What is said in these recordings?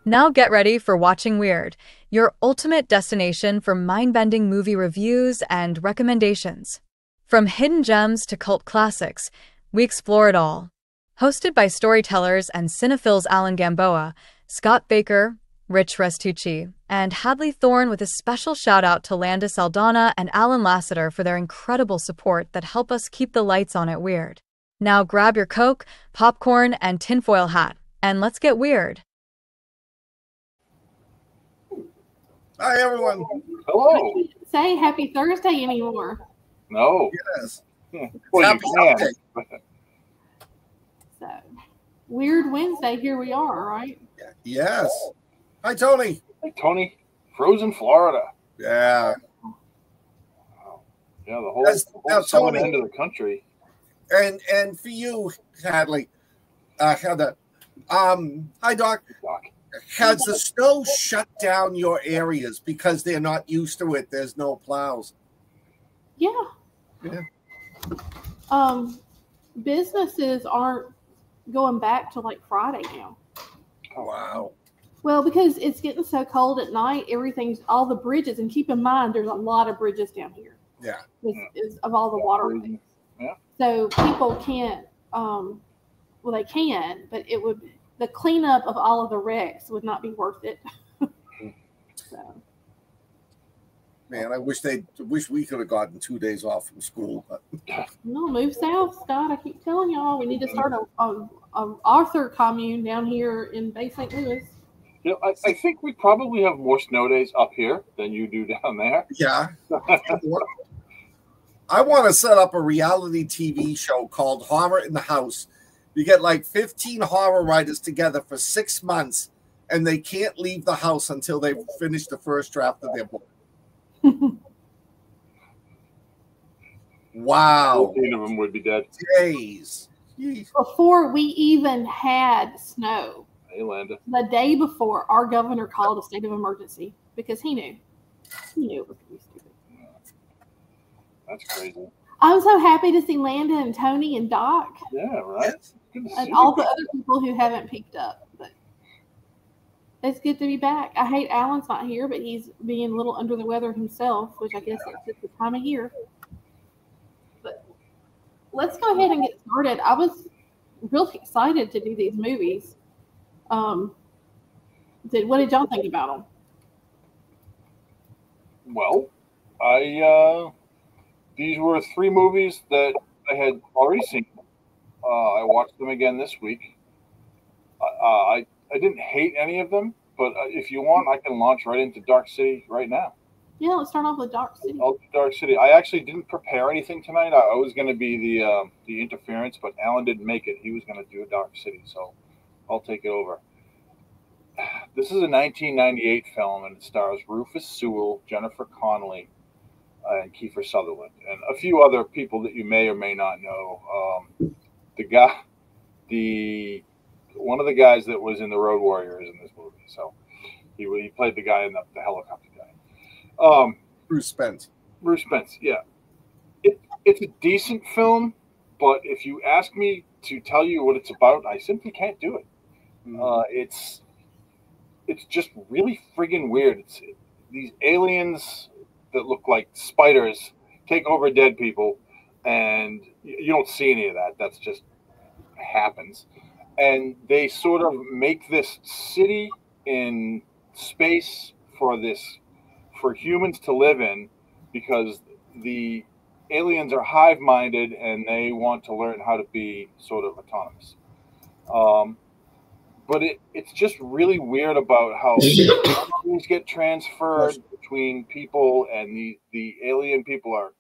Now get ready for Watching Wyrd, your ultimate destination for mind-bending movie reviews and recommendations. From hidden gems to cult classics, we explore it all. Hosted by storytellers and cinephiles Alan Gamboa, Scott Baker, Rich Restucci, and Hadley Thorne, with a special shout-out to Landis Aldana and Alan Lasseter for their incredible support that help us keep the lights on at Wyrd. Now grab your Coke, popcorn, and tinfoil hat, and let's get weird. Hi, everyone. Hello. Say happy Thursday anymore. No. Yes. Well, Happy you can. Thursday. So, Weird Wednesday, here we are, right? Yes. Hi, Tony. Hey, Tony. Frozen Florida. Yeah. Yeah, the whole, Now, southern Tony. end of the country. And for you, Hadley, Heather, hi, Doc. Doc. Has the snow shut down your areas because they're not used to it? There's no plows. Yeah. Yeah. Businesses aren't going back to like Friday now. Wow. Well, because it's getting so cold at night, all the bridges, and keep in mind, there's a lot of bridges down here. Yeah. Is of all the waterways. Yeah. So people can't, well, they can, but the cleanup of all of the wrecks would not be worth it. So. Man, I wish we could have gotten 2 days off from school. But No, move south, Scott. I keep telling y'all, we need to start a Arthur commune down here in Bay St. Louis. You know, I think we probably have more snow days up here than you do down there. yeah. I want to set up a reality TV show called Horror in the House. You get like 15 horror writers together for 6 months, and they can't leave the house until they finish the first draft of their book. Wow. 14 of them would be dead. Days. Jeez. Before we even had snow, Hey, Landa. the day before, our governor called a state of emergency because he knew. He knew it was going to be stupid. That's crazy. I'm so happy to see Landa and Tony and Doc Yeah, right? Yes. Good to see and all you. the other people who haven't peeked up. But it's good to be back. I hate Alan's not here, but he's being a little under the weather himself, which I guess it's just the time of year. But let's go ahead and get started. I was really excited to do these movies. What did y'all think about them? Well, these were 3 movies that I had already seen. I watched them again this week. I didn't hate any of them, but if you want, I can launch right into Dark City right now. Yeah, let's start off with Dark City. I'll do Dark City. I actually didn't prepare anything tonight. I was going to be the interference, but Alan didn't make it. He was going to do Dark City, so I'll take it over. This is a 1998 film, and it stars Rufus Sewell, Jennifer Connelly, and Kiefer Sutherland, and a few other people that you may or may not know. One of the guys that was in the Road Warriors in this movie. So he played the guy in the helicopter guy. Bruce Spence. Bruce Spence, yeah. It's a decent film, but if you ask me to tell you what it's about, I simply can't do it. It's just really friggin' weird. It's these aliens that look like spiders take over dead people, and you don't see any of that. That's just happens. And they sort of make this city in space for humans to live in, because the aliens are hive-minded and they want to learn how to be sort of autonomous. But it's just really weird about how things get transferred between people, and the alien people are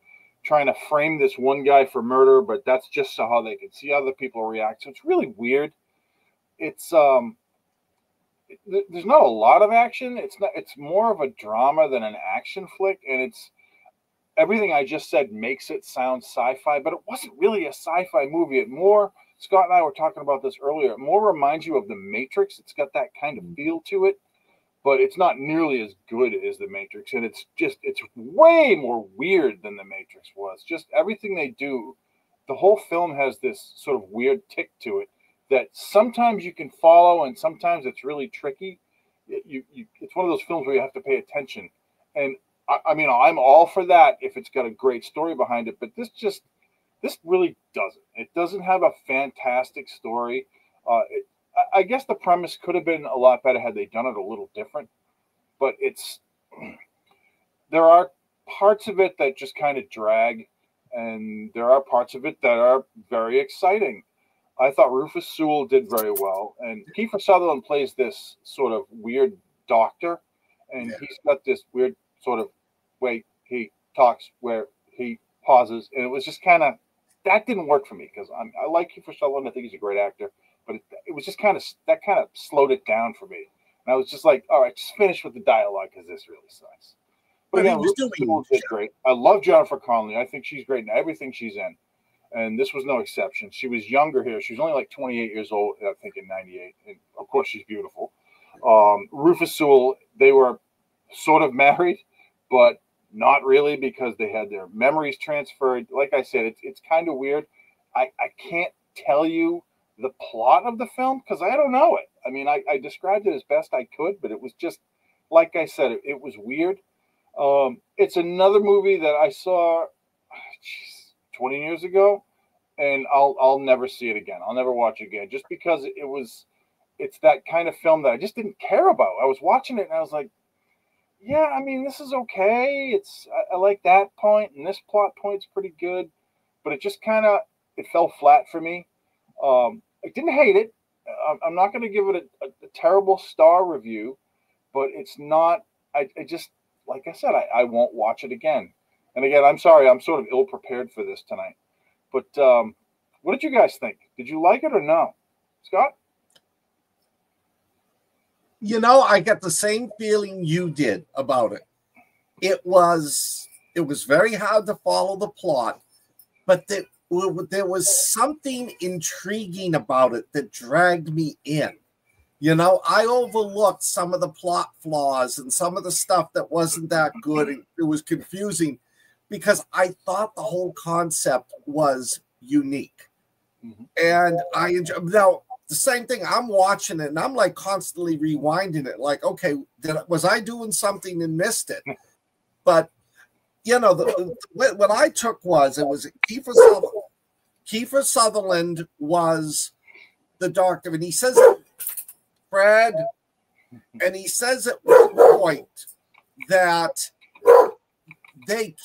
trying to frame this one guy for murder, but that's just so how they can see other people react. So it's really weird. It's there's not a lot of action. It's more of a drama than an action flick, and it's everything I just said makes it sound sci-fi, but it wasn't really a sci-fi movie. It more, Scott and I were talking about this earlier, it more reminds you of The Matrix. It's got that kind of feel to it, but it's not nearly as good as The Matrix. And it's way more weird than The Matrix was. Just everything they do, the whole film has this sort of weird tick to it that sometimes you can follow and sometimes it's really tricky. it's one of those films where you have to pay attention. And I mean, I'm all for that if it's got a great story behind it, but this really doesn't. It doesn't have a fantastic story. I guess the premise could have been a lot better had they done it a little different, but there are parts of it that just kind of drag, and there are parts of it that are very exciting. I thought Rufus Sewell did very well, and Kiefer Sutherland plays this sort of weird doctor, and he's got this weird sort of way he talks where he pauses, and it was just kind of, that didn't work for me because I like Kiefer Sutherland. I think he's a great actor, but it was just kind of, that kind of slowed it down for me. And I was just like, all right, just finish with the dialogue because this really sucks. But again, Rufus Sewell did great. I love Jennifer Connelly. I think she's great in everything she's in. And this was no exception. She was younger here. She was only like 28 years old, I think, in 98. And of course, she's beautiful. Rufus Sewell, they were sort of married, but not really because they had their memories transferred. Like I said, it's kind of weird. I can't tell you the plot of the film because I don't know it. I mean, I described it as best I could, but it was just, like I said, it was weird. It's another movie that I saw 20 years ago, and I'll never see it again. I'll never watch it again just because it's that kind of film that I just didn't care about. I was watching it and I was like, yeah, I mean, this is okay. I like that point, and this plot point's pretty good, but it just kind of, it fell flat for me. I didn't hate it. I'm not going to give it a terrible star review, but it's not, I just, like I said, I won't watch it again. And again, I'm sorry, I'm sort of ill-prepared for this tonight. But what did you guys think? Did you like it or no? Scott? You know, I got the same feeling you did about it. It was very hard to follow the plot, but there was something intriguing about it that dragged me in. You know, I overlooked some of the plot flaws and some of the stuff that wasn't that good. It was confusing because I thought the whole concept was unique. Mm-hmm. And I enjoy. Now, the same thing, I'm watching it and I'm like constantly rewinding it. Like, okay, was I doing something and missed it? But, you know, what I took was, it was Kiefer Sutherland was the doctor. And he says, Fred, and he says at one point that they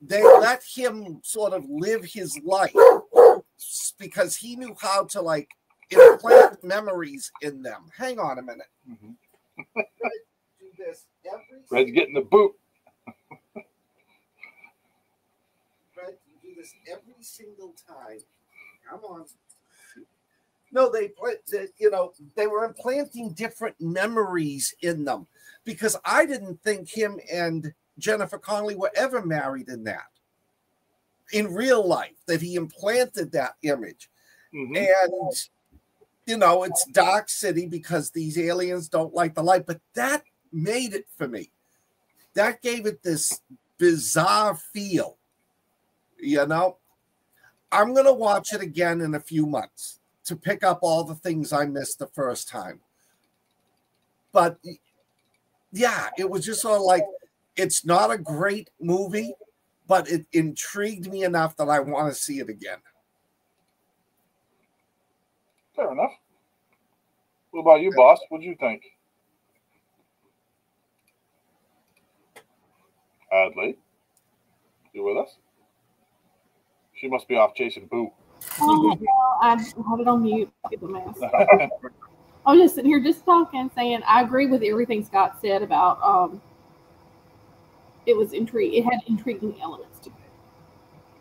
let him sort of live his life because he knew how to like implant memories in them. Hang on a minute. Mm-hmm. Do this Fred's getting the boot. Fred, you do this every single time. Come on. No, they were implanting different memories in them because I didn't think him and Jennifer Connelly were ever married in real life, that he implanted that image. Mm-hmm. And, you know, it's Dark City because these aliens don't like the light, but that made it for me. That gave it this bizarre feel, you know. I'm going to watch it again in a few months to pick up all the things I missed the first time. But yeah, it was just sort of like, it's not a great movie, but it intrigued me enough that I want to see it again. Fair enough. What about you, boss? What do you think? Adley, you with us? She must be off chasing Boo. Oh, no, I had it on mute. Get the mess. I was just sitting here just talking, saying I agree with everything Scott said about it was it had intriguing elements to it.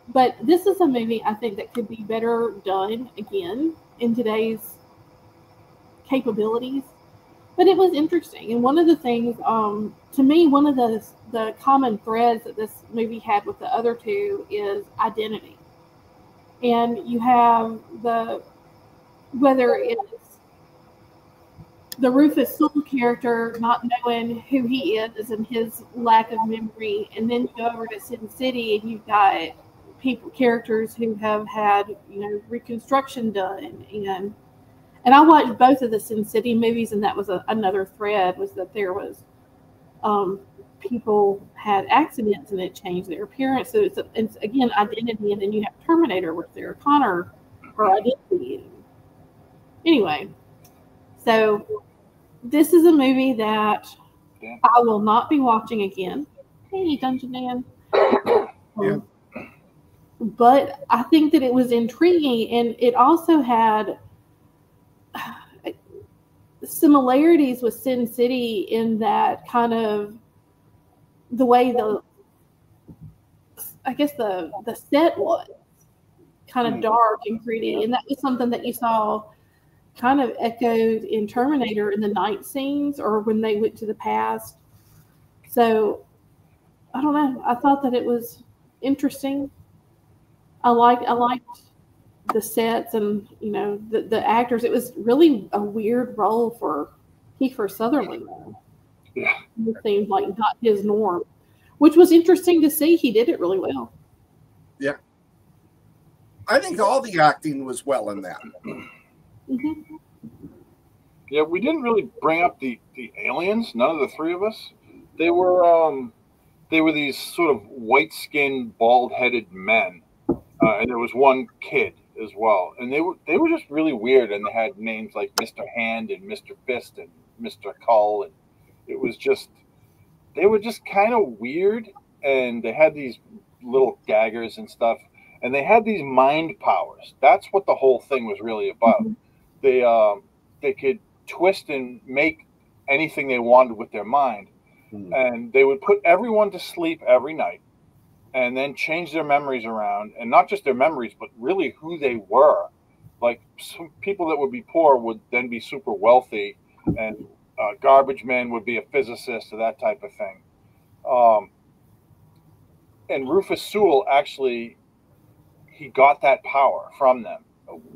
But this is a movie I think that could be better done again in today's capabilities. But it was interesting. And one of the things, to me, one of the common threads that this movie had with the other two is identity. And you have whether it's the Rufus Sewell character not knowing who he is and his lack of memory, and then you go over to Sin City and you've got characters who have had, you know, reconstruction done, and And I watched both of the Sin City movies, and that was another thread, was that there was people had accidents and it changed their appearance. So it's again identity, and then you have Terminator with Sarah Connor, her identity. Anyway, so this is a movie that I will not be watching again. Hey, Dungeon Man. Yeah. But I think that it was intriguing, and it also had similarities with Sin City in that kind of the way the set was kind of dark and gritty, and that was something that you saw kind of echoed in Terminator in the night scenes or when they went to the past. So I don't know. I thought that it was interesting. I liked the sets and the actors. It was really a weird role for Kiefer Sutherland. Yeah, it seemed like not his norm, which was interesting to see. He did it really well. Yeah, I think all the acting was well in that. Mm-hmm. Yeah, we didn't really bring up the aliens. None of the three of us. They were these sort of white-skinned, bald-headed men, and there was one kid as well. And they were just really weird, and they had names like Mr. Hand and Mr. Fist and Mr. Cull, and they were just kind of weird, and they had these little daggers and stuff, and they had these mind powers. That's what the whole thing was really about. Mm-hmm. They could twist and make anything they wanted with their mind, and they would put everyone to sleep every night and then change their memories around, and not just their memories, but really who they were. Like some people that would be poor would then be super wealthy, and garbage man would be a physicist or that type of thing. And Rufus Sewell actually, he got that power from them.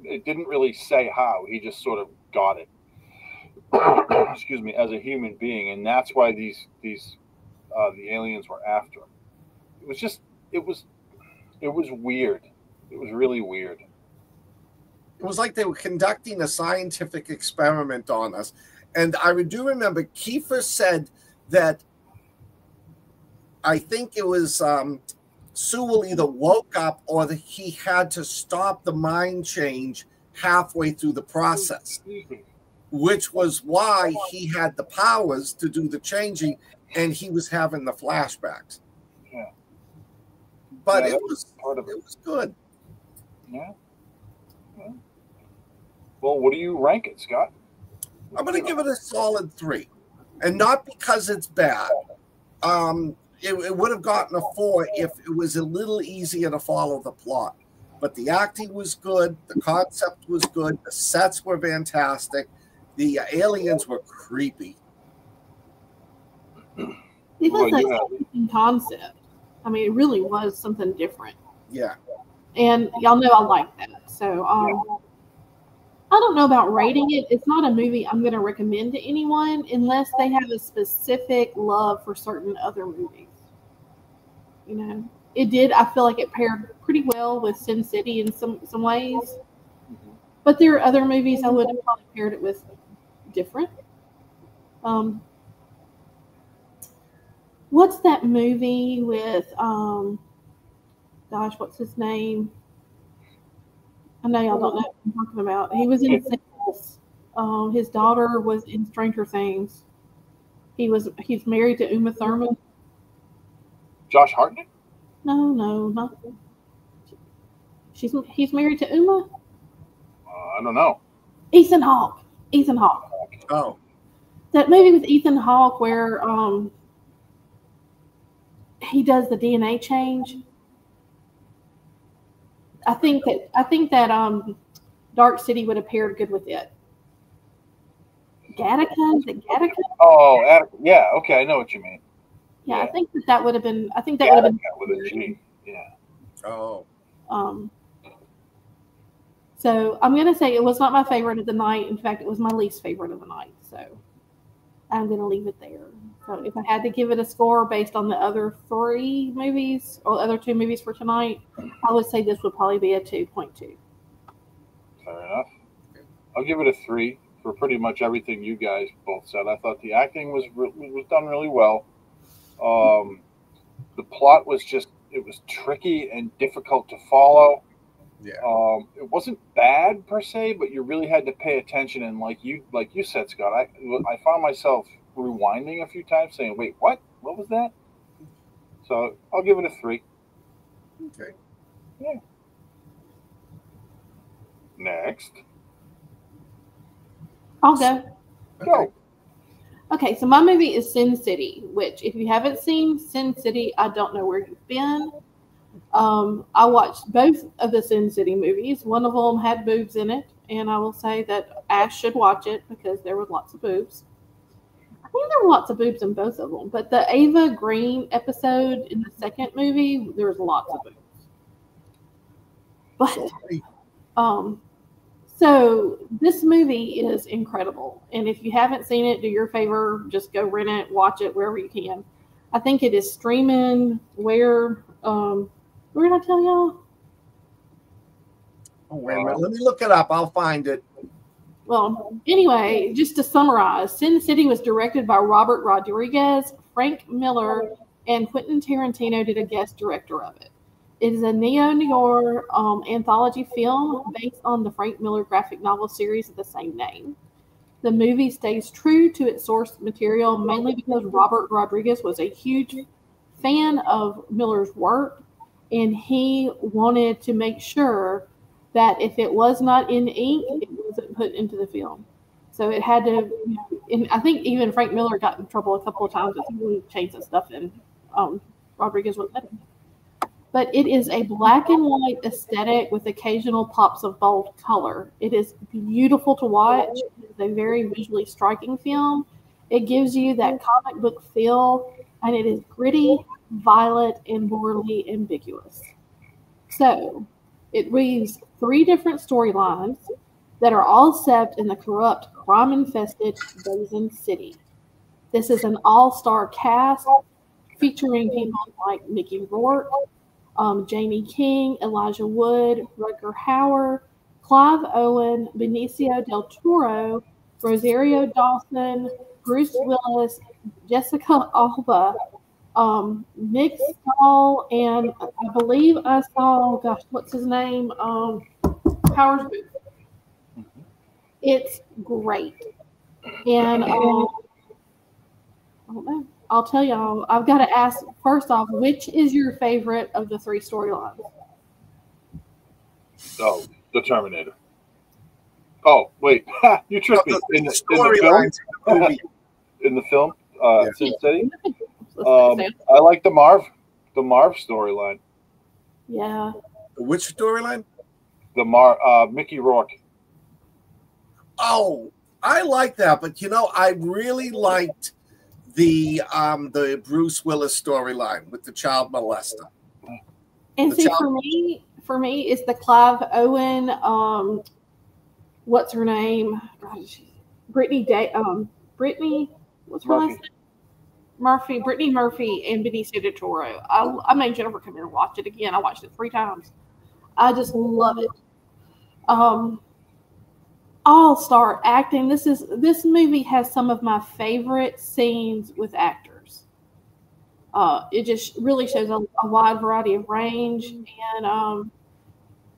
It didn't really say how, he just sort of got it. Excuse me, as a human being, and that's why the aliens were after him. It was weird. It was really weird. It was like they were conducting a scientific experiment on us. And I do remember Kiefer said that I think it was Sewell either woke up or that he had to stop the mind change halfway through the process, which was why he had the powers to do the changing, and he was having the flashbacks. Yeah. But yeah, it was good. Yeah. Well, what do you rank it, Scott? I'm going to give it a solid 3, and not because it's bad. It would have gotten a 4 if it was a little easier to follow the plot. But the acting was good, the concept was good, the sets were fantastic, the aliens were creepy. It was an interesting concept. I mean, it really was something different. Yeah. And y'all know I like that. So I don't know about rating it. It's not a movie I'm going to recommend to anyone unless they have a specific love for certain other movies. It did. I feel like it paired pretty well with Sin City in some ways. But there are other movies I would have probably paired it with different. What's that movie with, what's his name? I know y'all don't know what I'm talking about. He was in Singles. His daughter was in Stranger Things. He's married to Uma Thurman. Josh Hartnett? No, not. He's married to Uma. I don't know. Ethan Hawke. Oh, that movie with Ethan Hawke where he does the DNA change. I think that Dark City would have paired good with it. Gattaca? Is it Gattaca? Oh, yeah. Okay, I know what you mean. Yeah, I think that would have been. I think that would have been with a G. Yeah. Oh. So I'm gonna say it was not my favorite of the night. In fact, it was my least favorite of the night. So I'm gonna leave it there. So if I had to give it a score based on the other 3 movies or other 2 movies for tonight, I would say this would probably be a 2.2. Fair enough. I'll give it a 3 for pretty much everything you guys both said. I thought the acting was done really well. The plot was it was tricky and difficult to follow. Yeah. It wasn't bad per se, but you really had to pay attention. And like you said, Scott, I found myself rewinding a few times, saying, "Wait, what? What was that?" So I'll give it a 3. Okay. Yeah. Next. I'll go. Go. Okay, so my movie is Sin City, which if you haven't seen Sin City, I don't know where you've been. I watched both of the Sin City movies. One of them had boobs in it, and I will say that Ash should watch it because there were lots of boobs. I think there were lots of boobs in both of them, but the Ava Green episode in the second movie, there was lots of boobs. But so this movie is incredible, and if you haven't seen it, do your favor, just go rent it, watch it wherever you can. I think it is streaming where did I tell y'all? Oh, wait a minute. Let me look it up. I'll find it. Well, anyway, just to summarize, Sin City was directed by Robert Rodriguez, Frank Miller, and Quentin Tarantino did a guest director of it. It is a neo-noir anthology film based on the Frank Miller graphic novel series of the same name. The movie stays true to its source material, mainly because Robert Rodriguez was a huge fan of Miller's work, and he wanted to make sure that if it was not in ink, it wasn't put into the film. So it had to, and I think even Frank Miller got in trouble a couple of times that he really changed some stuff, and Rodriguez wouldn't let him. But it is a black and white aesthetic with occasional pops of bold color. It is beautiful to watch. It is a very visually striking film. It gives you that comic book feel, and it is gritty, violent, and morally ambiguous. So it weaves 3 different storylines that are all set in the corrupt, crime-infested Basin City. This is an all-star cast featuring people like Mickey Rourke, Jamie King, Elijah Wood, Rutger Hauer, Clive Owen, Benicio del Toro, Rosario Dawson, Bruce Willis, Jessica Alba, Nick Stahl, and I believe I saw, what's his name? Powers Booth. It's great. And I don't know. I'll tell y'all, I've got to ask, first off, which is your favorite of the 3 storylines? Oh, the Terminator. Oh, wait. You tricked me. In the film? In the film? Sin City? I like the Marv storyline. Yeah. Which storyline? The Mickey Rourke. Oh, I like that, but I really liked the Bruce Willis storyline with the child molester. And see, for me, it's the Clive Owen. What's her name? Brittany. What's her last name? Murphy. Brittany Murphy and Benicio del Toro. I made Jennifer come here and watch it again. I watched it 3 times. I just love it. All-star acting. This movie has some of my favorite scenes with actors. It just really shows a wide variety of range, and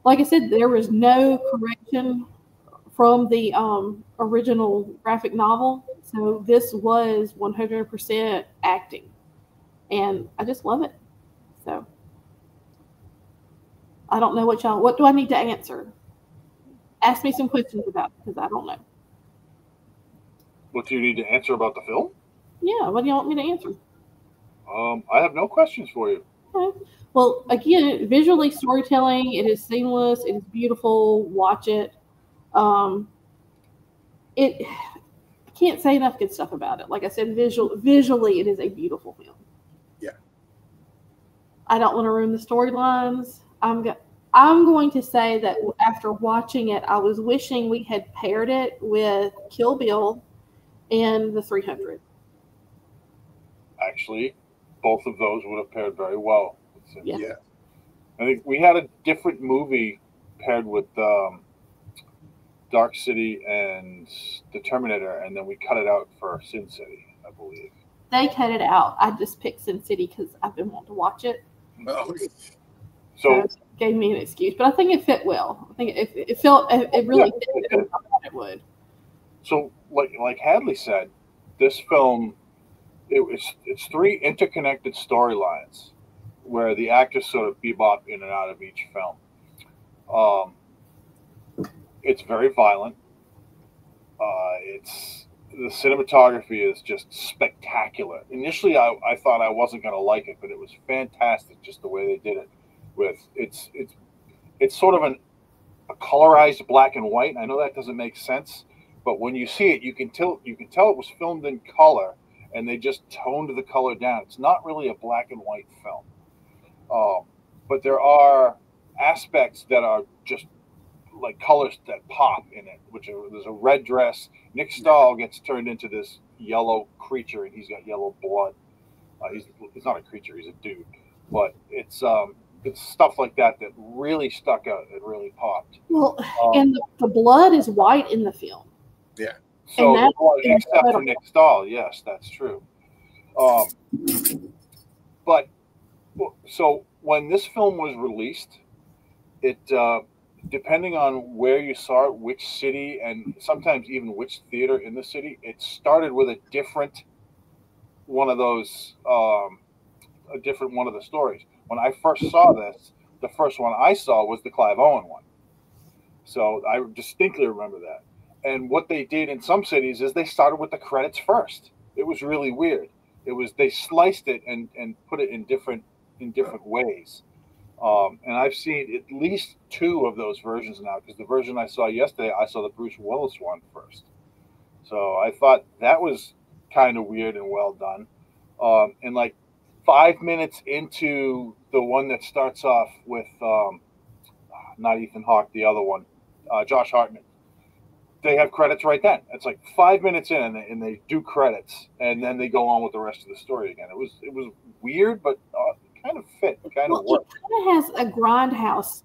like I said, there was no correction from the original graphic novel, so this was 100% acting, and I just love it. So I don't know what do I need to answer? Ask me some questions about it, because I don't know. What do you need to answer about the film? Yeah, what do you want me to answer? I have no questions for you. Okay. Well, again, visually storytelling, it is seamless, it is beautiful, watch it. I can't say enough good stuff about it. Like I said, visually, it is a beautiful film. Yeah. I don't want to ruin the storylines. I'm going to say that after watching it, I was wishing we had paired it with Kill Bill and the 300. Actually, both of those would have paired very well. Yeah. I think we had a different movie paired with Dark City and the Terminator, and then we cut it out for Sin City, I believe. They cut it out. I just picked Sin City because I've been wanting to watch it. No. So it gave me an excuse, but I think it fit well. I think it really fit what I thought it would. So, like Hadley said, this film, it's 3 interconnected storylines where the actors sort of bebop in and out of each film. It's very violent. The cinematography is just spectacular. Initially, I thought I wasn't going to like it, but it was fantastic just the way they did it. It's sort of a colorized black and white. I know that doesn't make sense, but when you see it, you can tell it was filmed in color, and they just toned the color down. It's not really a black and white film, but there are aspects that are just like colors that pop in it. There's a red dress. Nick Stahl gets turned into this yellow creature, and he's got yellow blood. He's not a creature; he's a dude. But it's stuff like that really stuck out. It really popped. Well, and the blood is white in the film. Yeah. So, except for Nick Stahl, yes, that's true. But so when this film was released, it depending on where you saw it, which city, and sometimes even which theater in the city, it started with a different one of those, a different one of the stories. When I first saw this, the first one I saw was the Clive Owen one. So I distinctly remember that. And what they did in some cities is they started with the credits first. It was really weird. They sliced it and put it in different ways. And I've seen at least 2 of those versions now, because the version I saw yesterday, I saw the Bruce Willis one first. So I thought that was kind of weird and well done. And like 5 minutes into the one that starts off with not Ethan Hawke, the other one, Josh Hartnett, they have credits right then. It's like 5 minutes in, and they do credits, and then they go on with the rest of the story again. It was weird, but kind of fit, kind of worked. It kind of has a grindhouse.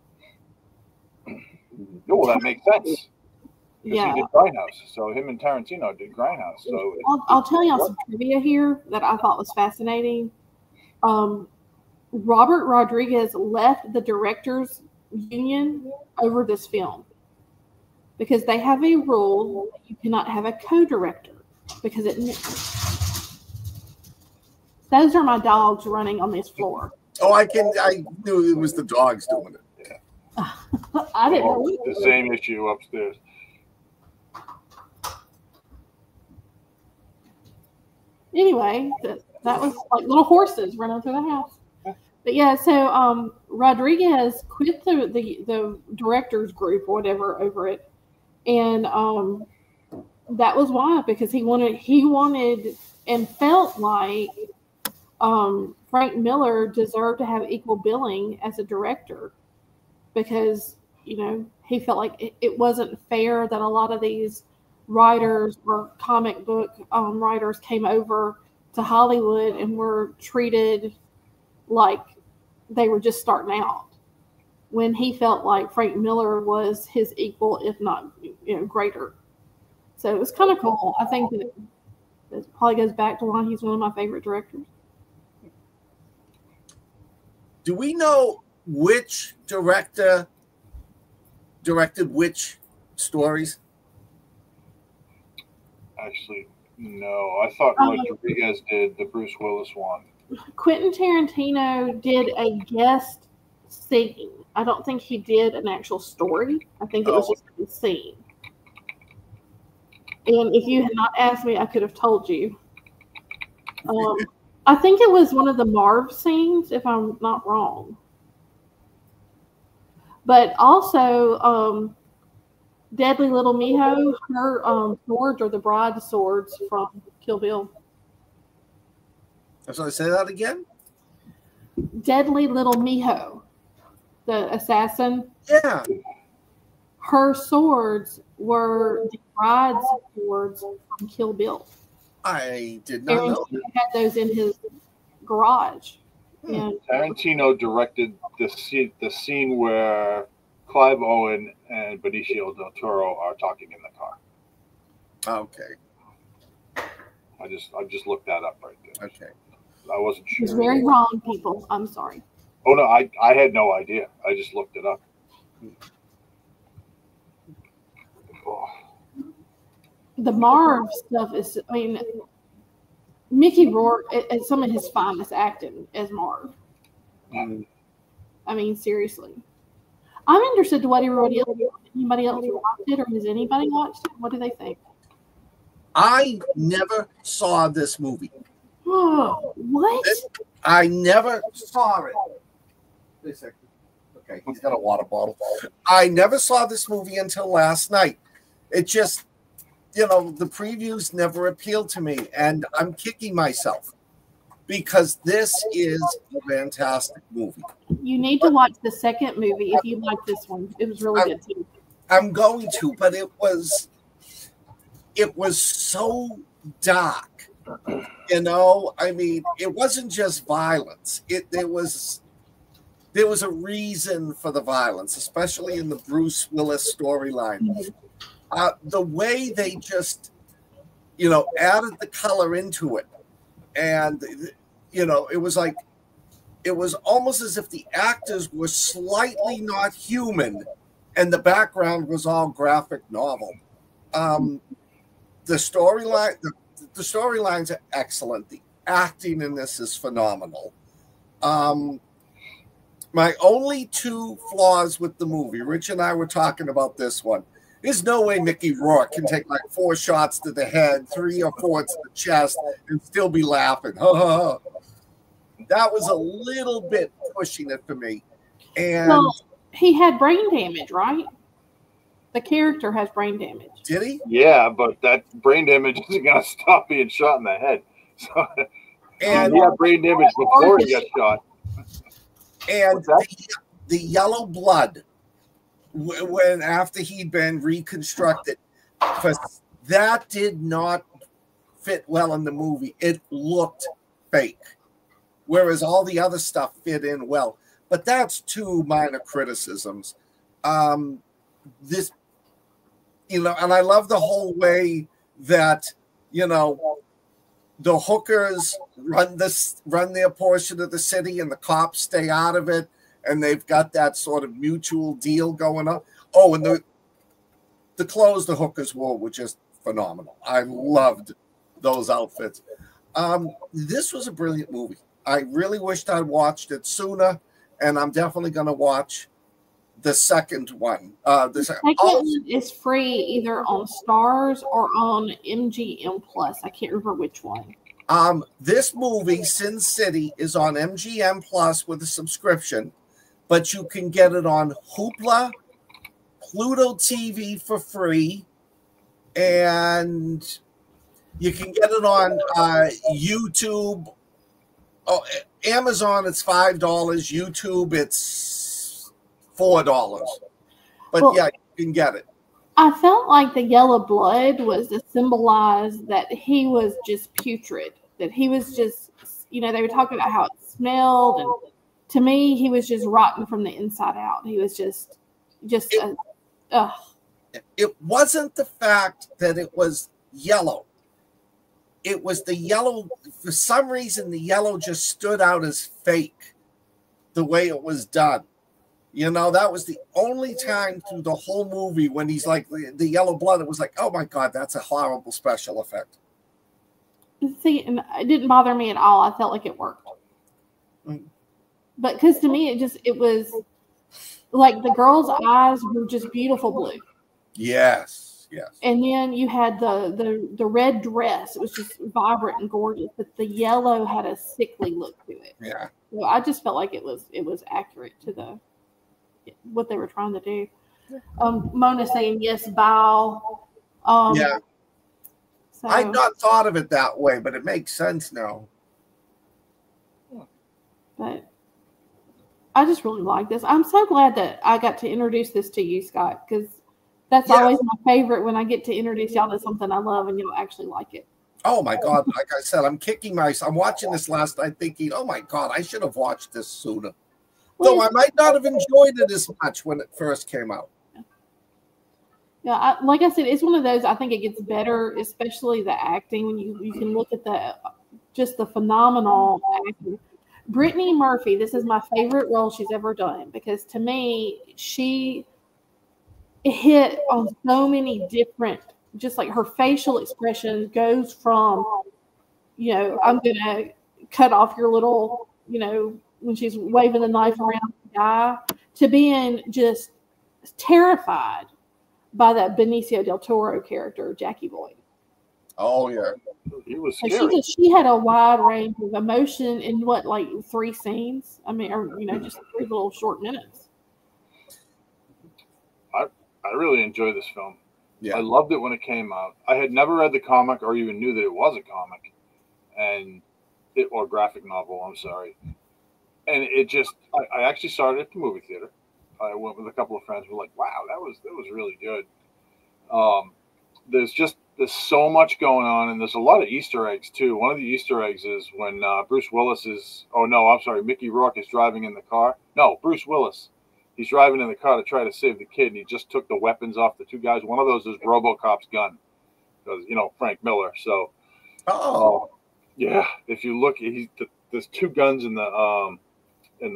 Well, that makes sense. Yeah, he did Grindhouse, so him and Tarantino did Grindhouse. So I'll tell y'all some trivia here that I thought was fascinating. Robert Rodriguez left the directors union over this film because they have a rule that you cannot have a co-director because those are my dogs running on this floor. Oh, I knew it was the dogs doing it. Yeah. I didn't know the same issue upstairs. Anyway, that was like little horses running through the house. But yeah, so Rodriguez quit the directors group or whatever over it, and that was why, because he wanted and felt like Frank Miller deserved to have equal billing as a director, because he felt like it wasn't fair that a lot of these writers or comic book writers came over to Hollywood and were treated like they were just starting out, when he felt like Frank Miller was his equal, if not greater. So it was kind of cool. I think that it probably goes back to why he's one of my favorite directors. Do we know which director directed which stories? Actually, no. I thought Rodriguez did the Bruce Willis one. Quentin Tarantino did a guest scene. I don't think he did an actual story. I think it was just a scene. And if you had not asked me, I could have told you. I think it was one of the Marv scenes, if I'm not wrong. But also, Deadly Little Miho, her swords are the bride's swords from Kill Bill. So I say that again? Deadly Little Miho, the assassin. Yeah. Her swords were the bride's swords from Kill Bill. I did not know. He had those in his garage. And Tarantino directed the scene where Clive Owen and Benicio del Toro are talking in the car. Okay. I just looked that up right there. Okay. I wasn't It's sure. very wrong, people. I'm sorry. Oh no, I had no idea. I just looked it up. Oh. The Marv stuff is, I mean, Mickey Rourke at some of his finest acting as Marv. I mean, seriously. I'm interested to what anybody else watched it, or has anybody watched it? What do they think? I never saw this movie. What? I never saw it. Wait a second. Okay, he's got a water bottle. I never saw this movie until last night. It just, you know, the previews never appealed to me, and I'm kicking myself because this is a fantastic movie. You need to watch the second movie if you like this one. It was really good too. I'm going to, but it was so dark. You know, I mean, it wasn't just violence. There was a reason for the violence, especially in the Bruce Willis storyline. The way they just, you know, added the color into it, and you know, it was almost as if the actors were slightly not human, and the background was all graphic novel. The storylines are excellent. The acting in this is phenomenal. My only two flaws with the movie, Rich and I were talking about this one. There's no way Mickey Rourke can take like 4 shots to the head, 3 or 4 to the chest, and still be laughing. That was a little bit pushing it for me. And well, he had brain damage, right? The character has brain damage. Did he? Yeah, but that brain damage isn't going to stop being shot in the head. So, and he had brain damage before he got shot. And the yellow blood, when after he'd been reconstructed, that did not fit well in the movie. It looked fake, whereas all the other stuff fit in well. But that's 2 minor criticisms. This, you know, and I love the whole way that, you know, the hookers run their portion of the city and the cops stay out of it, and they've got that sort of mutual deal going on. Oh, and the clothes the hookers wore were just phenomenal. I loved those outfits. This was a brilliant movie. I really wished I'd watched it sooner, and I'm definitely going to watch the second one. The second one is free either on Stars or on MGM Plus. I can't remember which one. This movie, Sin City, is on MGM Plus with a subscription, but you can get it on Hoopla, Pluto TV for free, and you can get it on YouTube. Oh, Amazon, it's $5. YouTube, it's $4. But well, yeah, you can get it. I felt like the yellow blood was to symbolize that he was just putrid, that he was just, you know, they were talking about how it smelled, and to me, he was just rotten from the inside out. He was just It wasn't the fact that it was yellow. It was the yellow. For some reason, the yellow just stood out as fake, the way it was done. You know, that was the only time through the whole movie when he's like the yellow blood. It was like, oh my God, that's a horrible special effect. See, and it didn't bother me at all. I felt like it worked. But because to me, it was like the girl's eyes were just beautiful blue. Yes, yes. And then you had the red dress. It was just vibrant and gorgeous, but the yellow had a sickly look to it. Yeah. So I just felt like it was accurate to what they were trying to do. Mona saying yes, bow. Yeah. So, I'd not thought of it that way, but it makes sense now. But I just really like this. I'm so glad that I got to introduce this to you, Scott, because that's always my favorite when I get to introduce y'all to something I love and you'll actually like it. Oh my God. Like I said, I'm watching this last night thinking, oh my God, I should have watched this sooner. Though I might not have enjoyed it as much when it first came out. Yeah, like I said, it's one of those. I think it gets better, especially the acting. When you can look at the phenomenal acting. Brittany Murphy. This is my favorite role she's ever done because to me, she hit on so many different. Just like her facial expression goes from, I'm gonna cut off your little, when she's waving the knife around the guy, to being just terrified by that Benicio del Toro character, Jackie Boy. Oh yeah, he was scary. She had a wide range of emotion in like 3 scenes. I mean, or just 3 little short minutes. I really enjoyed this film. Yeah, I loved it when it came out. I had never read the comic or even knew that it was a comic, or graphic novel. I'm sorry, and it just I actually saw it at the movie theater. I went with a couple of friends. We're like, wow, that was really good. There's so much going on, and there's a lot of Easter eggs too. One of the Easter eggs is when Mickey Rourke is driving in the car. No, Bruce Willis. He's driving in the car to try to save the kid, and he just took the weapons off the 2 guys. One of those is RoboCop's gun, because Frank Miller. So, yeah, if you look, there's 2 guns in the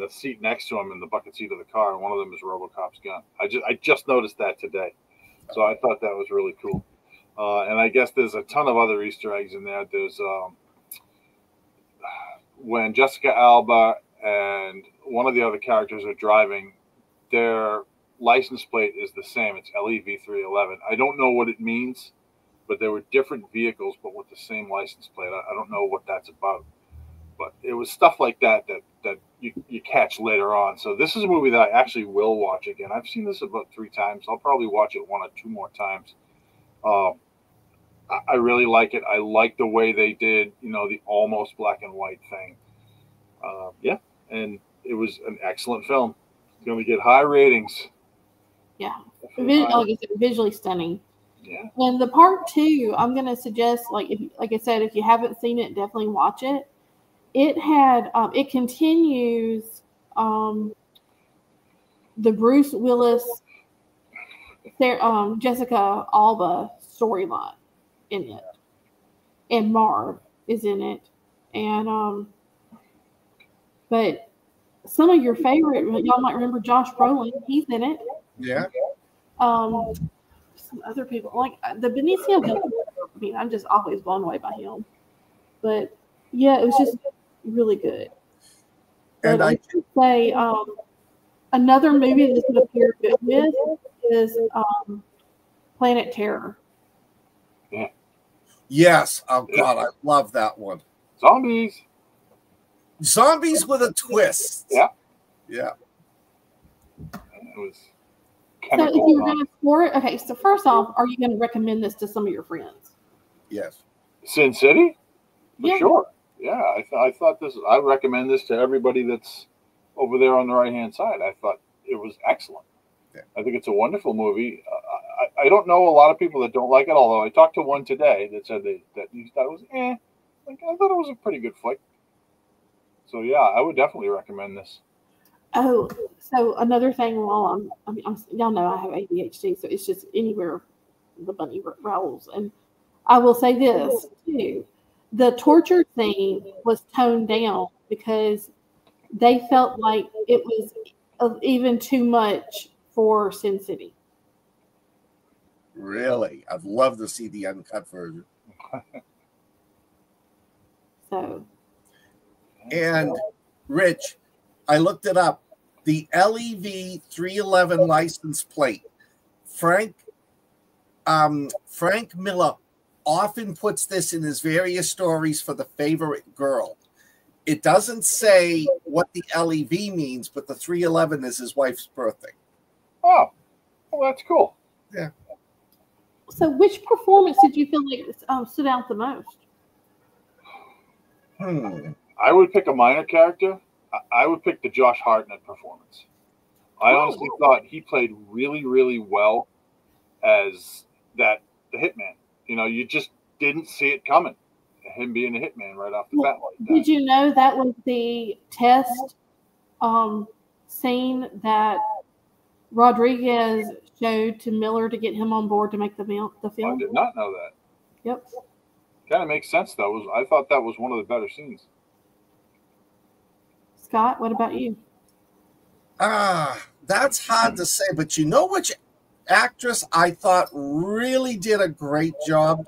seat next to him in the bucket seat of the car, and one of them is RoboCop's gun. I just noticed that today, so I thought that was really cool. And I guess there's a ton of other Easter eggs in there. There's when Jessica Alba and one of the other characters are driving, their license plate is the same. It's LEV311. I don't know what it means, but there were different vehicles, but with the same license plate. I don't know what that's about. But it was stuff like that you catch later on. So this is a movie that I actually will watch again. I've seen this about 3 times. I'll probably watch it 1 or 2 more times. I really like it. I like the way they did, the almost black and white thing. And it was an excellent film. It's going to get high ratings. Yeah, like I said, visually stunning. Yeah. And the part 2, I'm going to suggest, like I said, if you haven't seen it, definitely watch it. It continues the Bruce Willis, Jessica Alba storyline in it, and Marv is in it, and but some of your favorite, y'all might remember Josh Brolin. He's in it. Yeah. Some other people like the Benicio del Toro. I mean, I'm just always blown away by him. But yeah, it was just really good. And I should say another movie this would appear good with is Planet Terror. Yeah. Yes. Oh God, I love that one. Zombies with a twist. Yeah. Yeah. It was. So if you were going to explore it, okay. So first off, are you going to recommend this to some of your friends? Yes. Sin City? For Yeah. sure. Yeah, I thought this. I recommend this to everybody that's over there on the right-hand side. I thought it was excellent. Yeah. I think it's a wonderful movie. I don't know a lot of people that don't like it, although I talked to one today that said that he thought it was Like, I thought it was a pretty good flick. So yeah, I would definitely recommend this. Oh, so another thing, while y'all know I have ADHD, so it's just anywhere the bunny rolls. And I will say this too: the torture scene was toned down because they felt like it was even too much for Sin City. Really, I'd love to see the uncut version. So, and Rich, I looked it up. The LEV 311 license plate. Frank Miller often puts this in his various stories for the favorite girl. It doesn't say what the LEV means, but the 311 is his wife's birthday. Oh, well, that's cool. Yeah. So which performance did you feel like stood out the most? I would pick a minor character. I would pick the Josh Hartnett performance. I honestly thought he played really, really well as the hitman. You know, you just didn't see it coming. Him being a hitman right off the bat like that. Did you know that was the test scene that Rodriguez showed to Miller to get him on board to make the film? I did not know that. Yep. Kind of makes sense, though. I thought that was one of the better scenes. Scott, what about you? That's hard to say, but you know which actress I thought really did a great job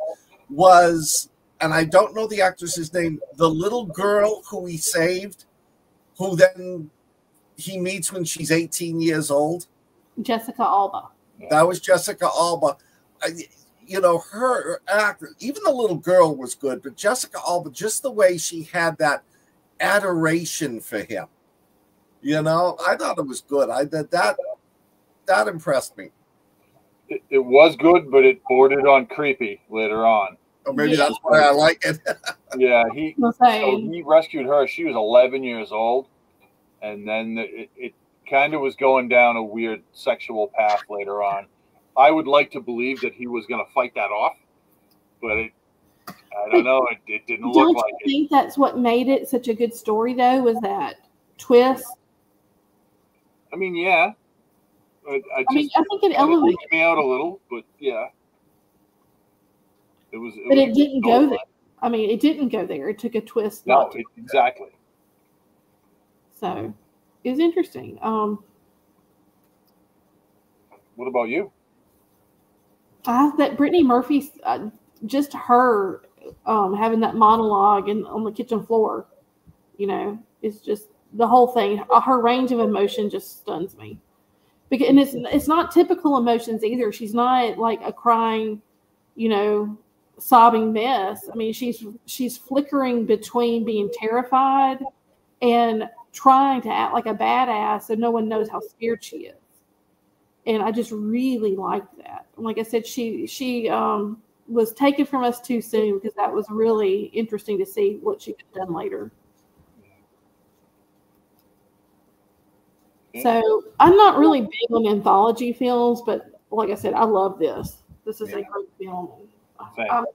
was, and I don't know the actress's name, the little girl who he saved, who then he meets when she's 18 years old. Jessica Alba. That was Jessica Alba. You know, her act, even the little girl was good, but Jessica Alba, just the way she had that adoration for him. You know, I thought it was good. That impressed me. It was good, but it bordered on creepy later on. Or maybe that's why I like it. Yeah, he rescued her. She was 11 years old, and then it kind of was going down a weird sexual path later on. I would like to believe that he was going to fight that off, but I don't know. It didn't look like it. Don't you think that's what made it such a good story, though, was that twist? I mean, yeah. I think it elevated me out a little, but yeah. But it didn't go there. I mean, it didn't go there. It took a twist. No, exactly. So, it was interesting. What about you? That Brittany Murphy, just her having that monologue on the kitchen floor, you know, it's just the whole thing. Her range of emotion just stuns me. And it's not typical emotions either. She's not like a crying, you know, sobbing mess. I mean, she's flickering between being terrified and trying to act like a badass so no one knows how scared she is. And I just really liked that. Like I said, she was taken from us too soon because that was really interesting to see what she could have done later. So I'm not really big on anthology films, but like I said, I love this. This is a great film. I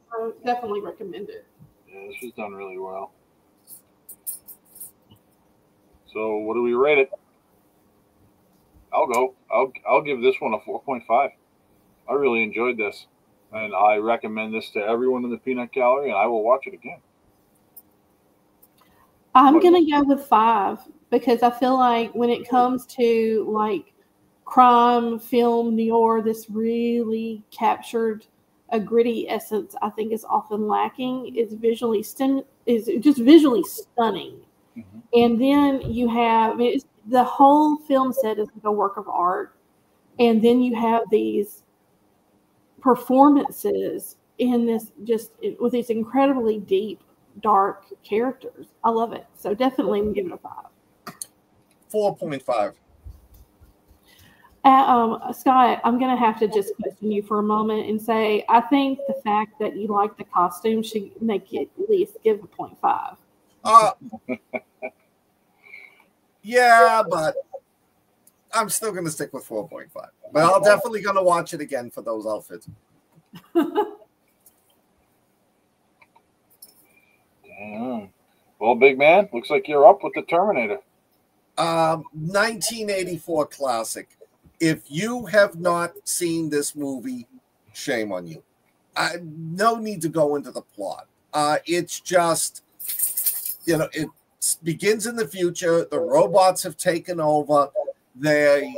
definitely recommend it. Yeah, this was done really well. So what do we rate it? I'll go. I'll give this one a 4.5. I really enjoyed this, and I recommend this to everyone in the Peanut Gallery, and I will watch it again. I'm gonna go with 5 because I feel like when it comes to like crime film noir, this really captured a gritty essence. I think is often lacking. It's just visually stunning, and then you have the whole film set is like a work of art, and then you have these performances in this with these incredibly deep, dark characters. I love it. So definitely I'm giving it a 5. 4.5. Scott, I'm going to have to just question you for a moment and say, I think the fact that you like the costume should make you at least give a 0.5. Yeah, but I'm still going to stick with 4.5. But I'm definitely going to watch it again for those outfits. Damn. Well, big man, looks like you're up with the Terminator. 1984 classic. If you have not seen this movie, shame on you. No need to go into the plot. It's just, you know, it begins in the future. The robots have taken over. They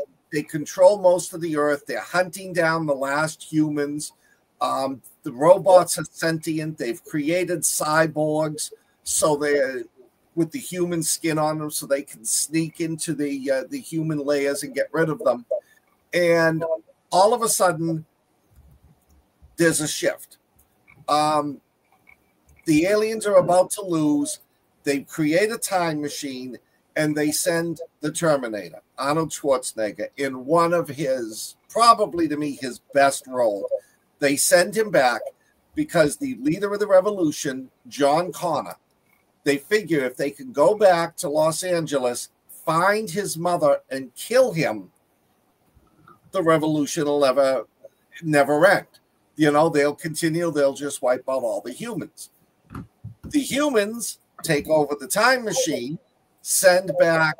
control most of the earth. They're hunting down the last humans. The robots are sentient. They've created cyborgs, so they're with the human skin on them, so they can sneak into the human layers and get rid of them. And all of a sudden, there's a shift. The aliens are about to lose. They create a time machine, and they send the Terminator, Arnold Schwarzenegger, in one of his, probably to me, his best role. They send him back because the leader of the revolution, John Connor, they figure if they can go back to Los Angeles, find his mother, and kill him, the revolution will never end. You know, they'll continue. They'll just wipe out all the humans. The humans take over the time machine, send back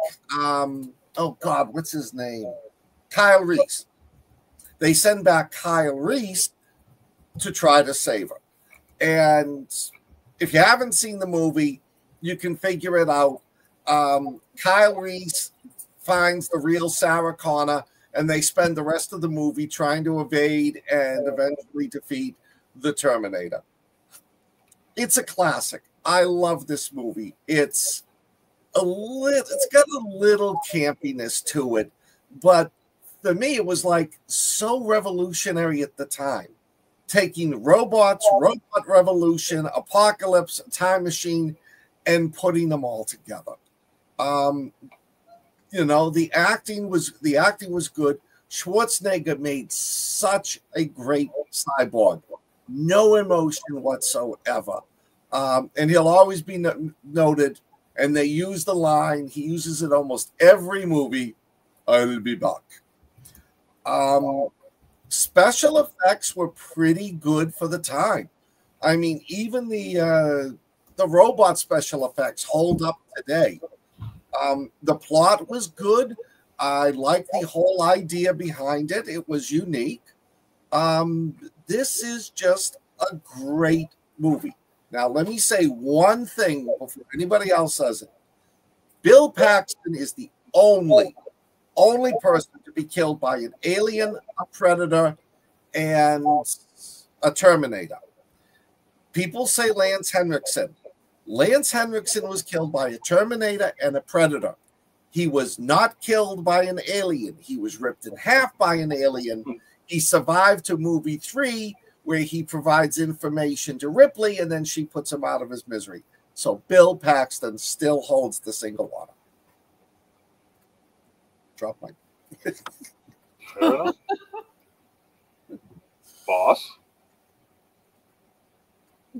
oh God, what's his name? Kyle Reese. They send back Kyle Reese to try to save her. And if you haven't seen the movie, you can figure it out. Kyle Reese finds the real Sarah Connor, and they spend the rest of the movie trying to evade and eventually defeat the Terminator. It's a classic. I love this movie. It's got a little campiness to it, but for me, it was like so revolutionary at the time. Taking robots, robot revolution, apocalypse, time machine, and putting them all together. You know, the acting was good. Schwarzenegger made such a great cyborg, no emotion whatsoever, and he'll always be noted. And they use the line, he uses it almost every movie, "I'll be back." Special effects were pretty good for the time. I mean, even the robot special effects hold up today. The plot was good. I liked the whole idea behind it. It was unique. This is just a great movie. Now, let me say one thing before anybody else says it. Bill Paxton is the only person to be killed by an alien, a predator, and a Terminator. People say Lance Henriksen. Lance Henriksen was killed by a Terminator and a predator. He was not killed by an alien. He was ripped in half by an alien. He survived to movie 3, where he provides information to Ripley, and then she puts him out of his misery. So Bill Paxton still holds the single honor. Drop my... Fair enough. Boss?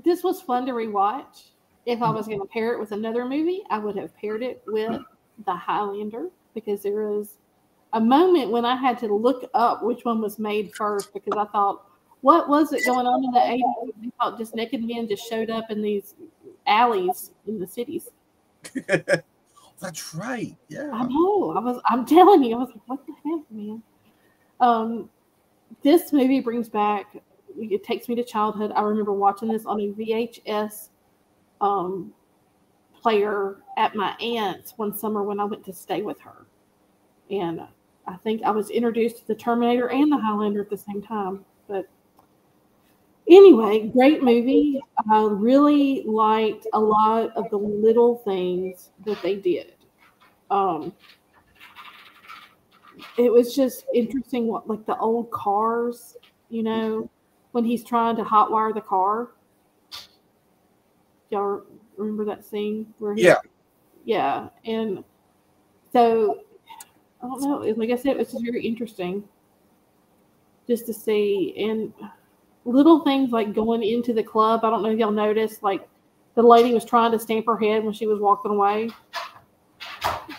This was fun to rewatch. If I was going to pair it with another movie, I would have paired it with The Highlander, because there was a moment when I had to look up which one was made first, because I thought, what was it going on in the 80s? I thought just naked men just showed up in these alleys in the cities. That's right. Yeah. I know. I'm telling you, I was like, what the heck, man? This movie brings back, it takes me to childhood. I remember watching this on a VHS player at my aunt's one summer when I went to stay with her. And I think I was introduced to the Terminator and the Highlander at the same time. But anyway, great movie. I really liked a lot of the little things that they did. It was just interesting, what, like the old cars, you know, when he's trying to hotwire the car. Y'all remember that scene where yeah, and so I don't know. Like I said, it was just very interesting just to see, and little things like going into the club. I don't know if y'all noticed, like the lady was trying to stamp her head when she was walking away.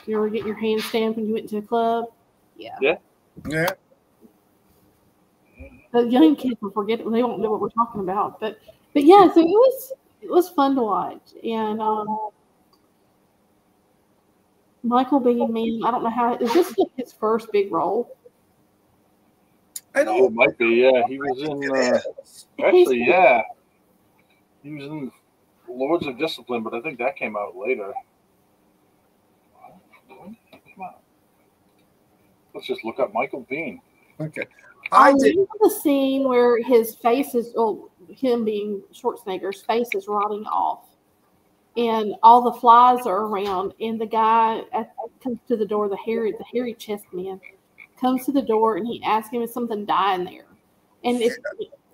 You ever get your hand stamped when you went to the club? Yeah. The young kids will forget it. They won't know what we're talking about. But yeah, so it was fun to watch. And Michael Biehn, man, I don't know how, is this his first big role? I know. It might be, yeah. He was in actually, yeah. He was in Lords of Discipline, but I think that came out later. Let's just look up Michael Biehn. Okay. I did the scene where his face is, him being Schwarzenegger's face is rotting off, and all the flies are around, and the guy comes to the door, the hairy chest man comes to the door, and he asks him, is something dying there? And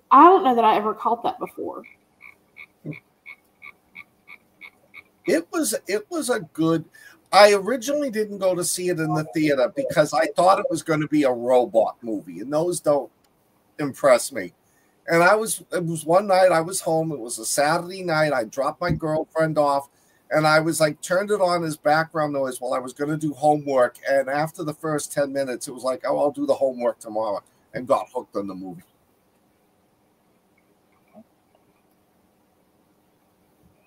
I don't know that I ever caught that before. It was a good. I originally didn't go to see it in the theater because I thought it was going to be a robot movie, and those don't impress me. And it was one night I was home. It was a Saturday night. I dropped my girlfriend off, and I was like, turned it on as background noise while I was going to do homework. And after the first 10 minutes, it was like, oh, I'll do the homework tomorrow, and got hooked on the movie.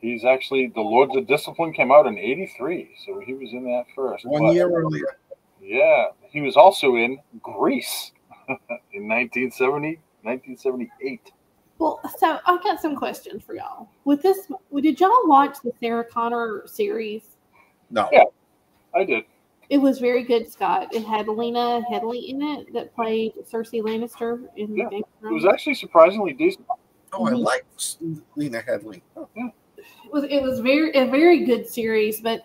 He's actually, the Lords of Discipline came out in '83, so he was in that first. One year earlier. Yeah, he was also in Grease in 1978. Well, so I got some questions for y'all. With this, did y'all watch the Sarah Connor series? No. Yeah, I did. It was very good, Scott. It had Lena Headey in it that played Cersei Lannister in Yeah, Game of it was Thrones. actually surprisingly decent. Oh, I like Lena Headey. Oh. Yeah. It was a very good series. But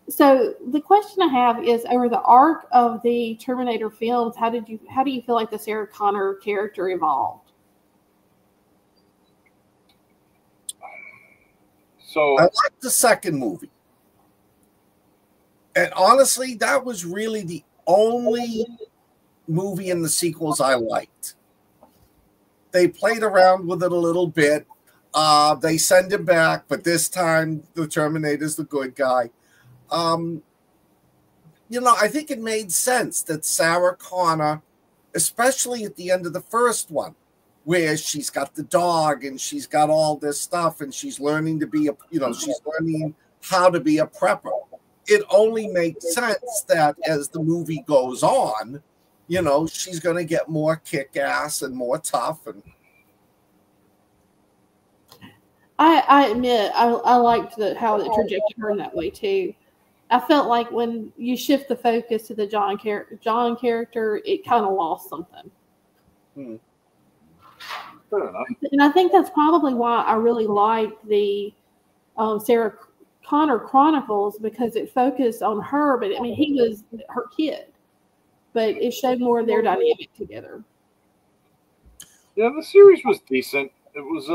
so the question I have is, over the arc of the Terminator films, how do you feel like the Sarah Connor character evolved? So I liked the second movie. And honestly, that was really the only movie in the sequels I liked. They played around with it a little bit. They send him back, but this time the Terminator's the good guy. I think it made sense that Sarah Connor, especially at the end of the first one, where she's got the dog and she's got all this stuff and she's learning to be she's learning how to be a prepper. It only makes sense that as the movie goes on, she's going to get more kick-ass and more tough. And I admit I liked how it trajected her in that way too. I felt like when you shift the focus to the John character, it kind of lost something. fair enough. And I think that's probably why I really liked the Sarah Connor Chronicles, because it focused on her, but I mean, he was her kid, but it showed more of their dynamic together. Yeah, the series was decent. It was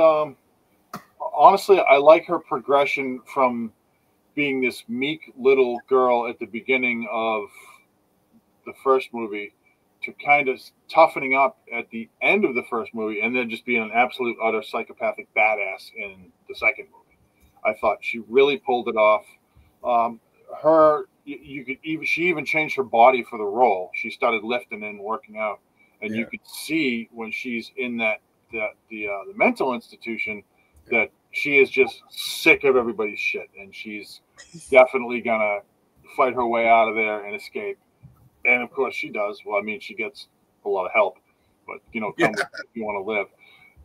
honestly, I like her progression from being this meek little girl at the beginning of the first movie to kind of toughening up at the end of the first movie, and then just being an absolute utter psychopathic badass in the second movie. I thought she really pulled it off. She even changed her body for the role. She started lifting and working out, and you could see when she's in the mental institution that she is just sick of everybody's shit, and she's definitely gonna fight her way out of there and escape. And of course she does. Well, I mean, she gets a lot of help, but come with it if you want to live.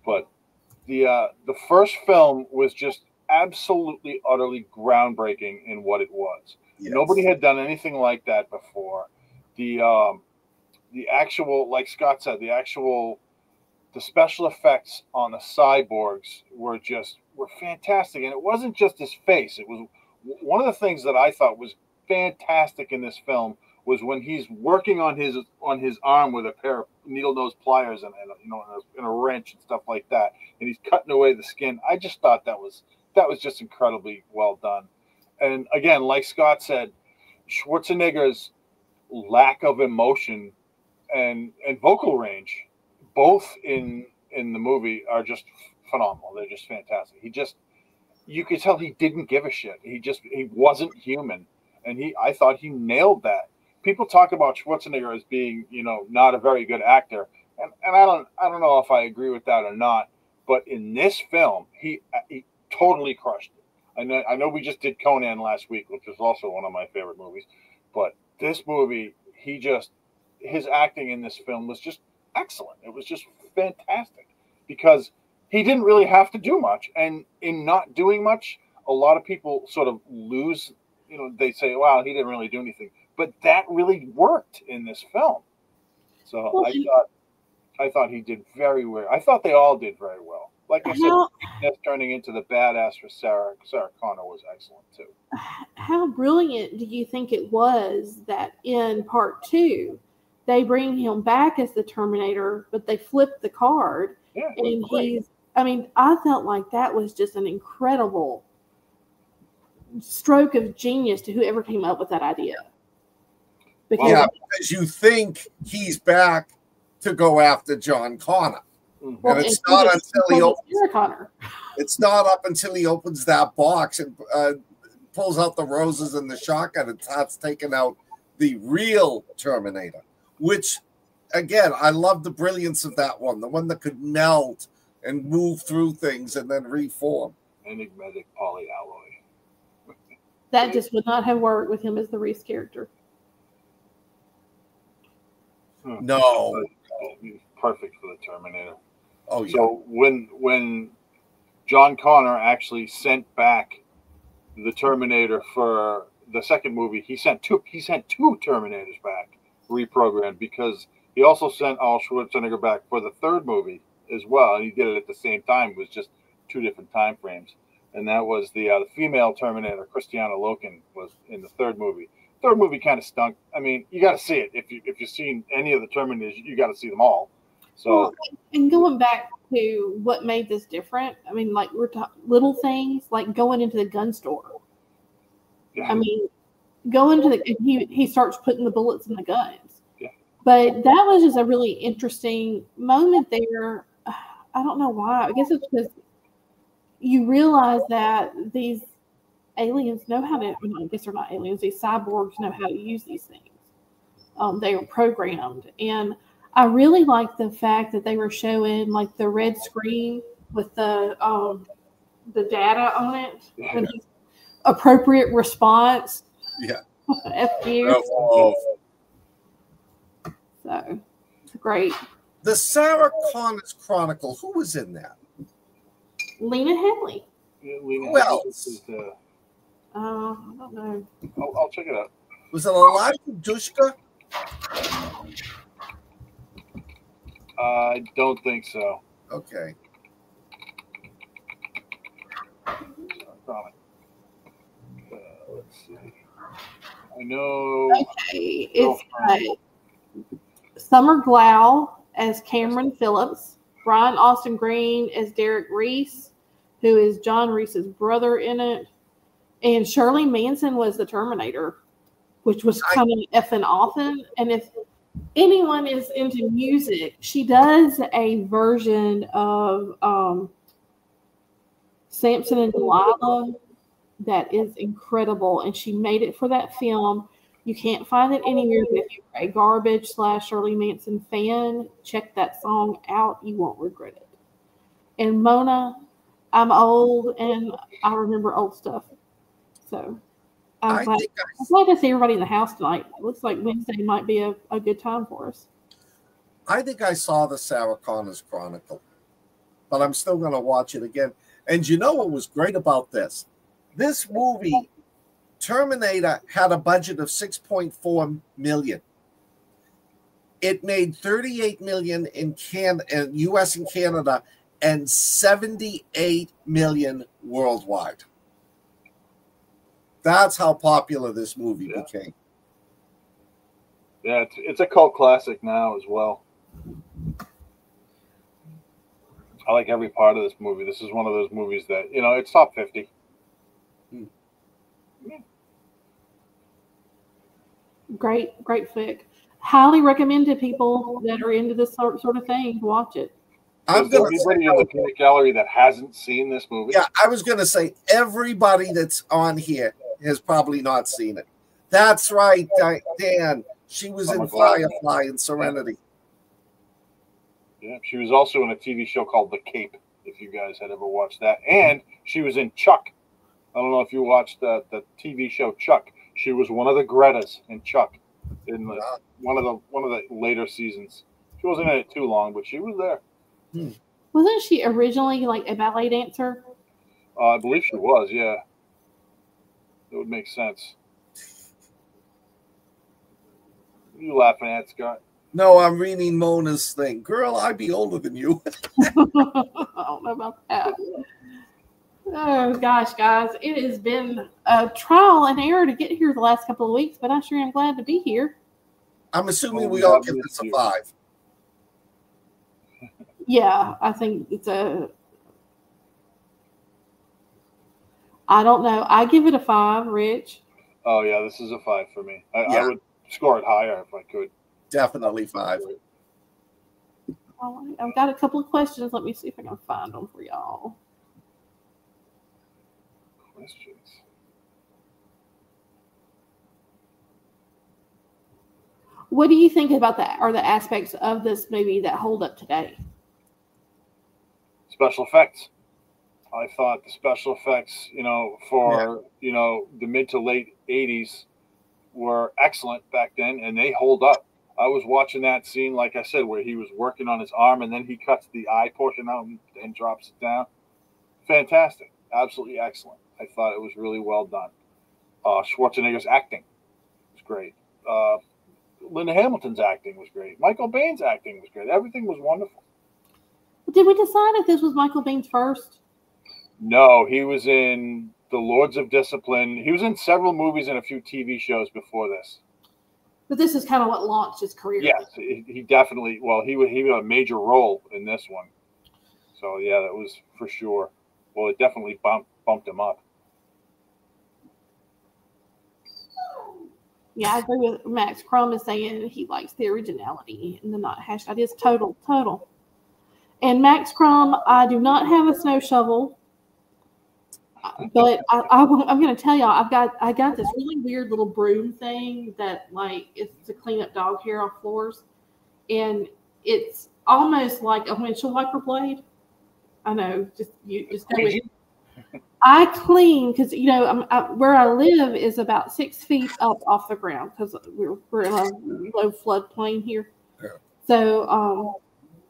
But the first film was just absolutely, utterly groundbreaking in what it was. Yes. Nobody had done anything like that before. The actual, like Scott said, the special effects on the cyborgs were fantastic. And it wasn't just his face. It was one of the things that I thought was fantastic in this film was when he's working on his arm with a pair of needle nose pliers and a wrench and stuff like that, and he's cutting away the skin. I just thought that was just incredibly well done. And again, like Scott said, Schwarzenegger's lack of emotion and vocal range, both in the movie, are just phenomenal. They're just fantastic. You could tell he didn't give a shit. He wasn't human, and I thought he nailed that. People talk about Schwarzenegger as being, not a very good actor, and I don't know if I agree with that or not. But in this film, he totally crushed it. I know we just did Conan last week, which was also one of my favorite movies. But this movie, his acting in this film was just excellent. It was just fantastic because he didn't really have to do much, and in not doing much, a lot of people sort of lose. They say, "Wow, he didn't really do anything." But that really worked in this film. So I thought he did very well. I thought they all did very well. Like I said, turning into the badass for Sarah Connor was excellent too. How brilliant do you think it was that in part 2, they bring him back as the Terminator, but they flip the card, and I felt like that was just an incredible stroke of genius to whoever came up with that idea. Because you think he's back to go after John Connor. Well, and it's not up until he opens that box and pulls out the roses and the shotgun and starts taking out the real Terminator, which, again, I love the brilliance of that one, the one that could melt and move through things and then reform. Enigmatic polyalloy. That just would not have worked with him as the Reese character. No. He's perfect for the Terminator. Oh yeah. So when John Connor actually sent back the Terminator for the second movie, he sent two Terminators back, reprogrammed, because he also sent Arnold Schwarzenegger back for the third movie as well, and he did it at the same time. It was just 2 different time frames, and that was the female Terminator, Christiana Loken, was in the third movie. Third movie kind of stunk. I mean, you got to see it if you've seen any of the Terminators, you got to see them all. So, well, and going back to what made this different, I mean, like we're talking little things like going into the gun store. yeah. I mean, going to he starts putting the bullets in the guns. Yeah. But that was just a really interesting moment there. I don't know why. I guess it's because you realize that these aliens know how to. I guess they're not aliens. These cyborgs know how to use these things. They are programmed, and I really like the fact that they were showing like the red screen with the data on it. Yeah. When appropriate response. Yeah. F you. Oh. So it's great. The Sarah Connor's Chronicle. Who was in that? Lena Headey. Yeah, Who else? I don't know. I'll check it out. Was it Elijah Dushka? I don't think so. Okay. Let's see. I know. Okay, it's Summer Glau as Cameron Phillips, Brian Austin Green as Derek Reese, who is John Reese's brother in it, and Shirley Manson was the Terminator, which was kind of effing often. And if anyone is into music, she does a version of Samson and Delilah that is incredible, and she made it for that film. You can't find it anywhere, but if you're a Garbage / Shirley Manson fan, check that song out. You won't regret it. And Mona, I'm old and I remember old stuff. So I'm glad to see everybody in the house tonight. It looks like Wednesday might be a good time for us. I think I saw the Sarah Connor's Chronicle, but I'm still going to watch it again. And you know what was great about this? This movie, Terminator, had a budget of $6.4 million. It made $38 million in U.S. and Canada and $78 million worldwide. That's how popular this movie became. Yeah, it's a cult classic now as well. I like every part of this movie. This is one of those movies that, it's top 50. Yeah. Great flick. Highly recommend to people that are into this sort of thing. Watch it. I'm going to anybody in the Peanut Gallery that hasn't seen this movie. Yeah, I was going to say everybody that's on here has probably not seen it. That's right, Dan. She was in Firefly and Serenity. Yeah, she was also in a TV show called The Cape, if you guys had ever watched that. And she was in Chuck. I don't know if you watched the TV show Chuck. She was one of the Gretas in Chuck in one of the later seasons. She wasn't in it too long, but she was there. Wasn't she originally like a ballet dancer? I believe she was, yeah. It would make sense. What are you laughing at, Scott? No, I'm reading Mona's thing. Girl, I'd be older than you. I don't know about that. Oh, gosh, guys. It has been a trial and error to get here the last couple of weeks, but I sure am glad to be here. I'm assuming we all give this a 5. Yeah, I think it's I don't know. I give it a 5, Rich. Oh, yeah, this is a 5 for me. I would score it higher if I could. Definitely 5. All right, I've got a couple of questions. Let me see if I can find them for y'all. Questions. What do you think about that? Are the aspects of this movie that hold up today? Special effects. I thought the special effects, for the mid to late 80s were excellent back then, and they hold up. I was watching that scene, like I said, where he was working on his arm and then he cuts the eye portion out and drops it down. Fantastic. Absolutely excellent. I thought it was really well done. Schwarzenegger's acting was great. Linda Hamilton's acting was great. Michael Baine's acting was great. Everything was wonderful. Did we decide if this was Michael Baine's first? No, he was in The Lords of Discipline. He was in several movies and a few TV shows before this. But this is kind of what launched his career. Yes, he definitely. Well, he had a major role in this one. So yeah, that was for sure. Well, it definitely bumped him up. Yeah, I agree with Max. Crumb is saying he likes the originality and the not hashed ideas. Total. And Max Crumb, I do not have a snow shovel, but I'm going to tell y'all, I got this really weird little broom thing that like is to clean up dog hair off floors, and it's almost like a windshield wiper blade. I know, just go with it. I clean because where I live is about 6 feet up off the ground because we're in a low floodplain here. Yeah. So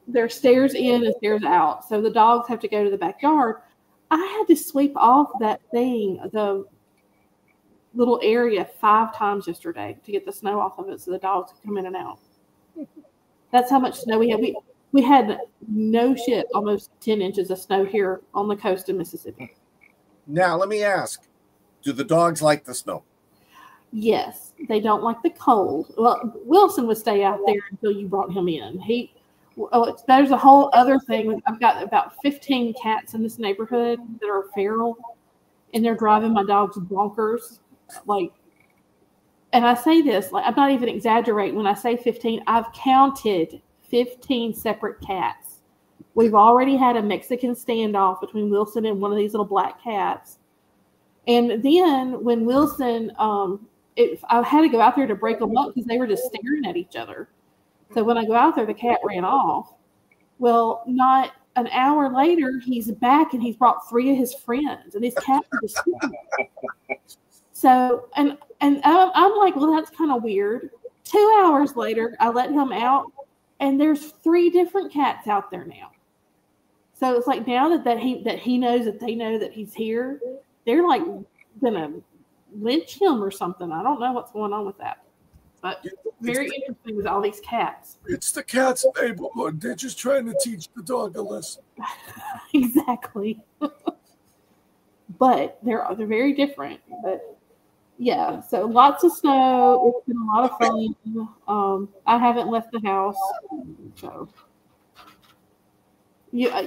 there's stairs in and stairs out. So the dogs have to go to the backyard. I had to sweep off that thing, the little area, 5 times yesterday to get the snow off of it so the dogs could come in and out. That's how much snow we had. We had no shit, almost 10 inches of snow here on the coast of Mississippi. Now, let me ask, do the dogs like the snow? Yes, they don't like the cold. Well, Wilson would stay out there until you brought him in. There's a whole other thing. I've got about 15 cats in this neighborhood that are feral, and they're driving my dogs bonkers. And I say this, I'm not even exaggerating when I say 15. I've counted 15 separate cats. We've already had a Mexican standoff between Wilson and one of these little black cats. And then when Wilson, I had to go out there to break them up because they were just staring at each other. So when I go out there, the cat ran off. Well, not an hour later, he's back and he's brought 3 of his friends, and these cats are just So, and I'm like, well, that's kind of weird. 2 hours later, I let him out, and there's 3 different cats out there now. So it's like now that he knows that they know that he's here, they're like gonna lynch him or something. I don't know what's going on with that. But very interesting with all these cats. It's the cat's neighborhood. They're just trying to teach the dog a lesson. Exactly. But they're very different. But yeah, so lots of snow. It's been a lot of fun. I haven't left the house, so.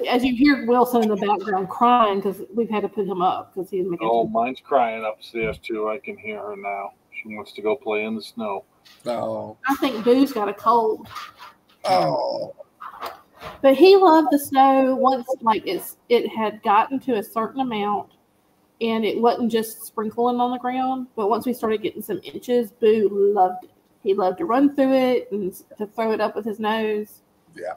As you hear Wilson in the background crying because we've had to put him up because he's making. Oh, mine's crying upstairs too. I can hear her now. She wants to go play in the snow. Oh. I think Boo's got a cold. Oh. But he loved the snow once, it had gotten to a certain amount, and it wasn't just sprinkling on the ground. But once we started getting some inches, Boo loved it. He loved to run through it and to throw it up with his nose. Yeah.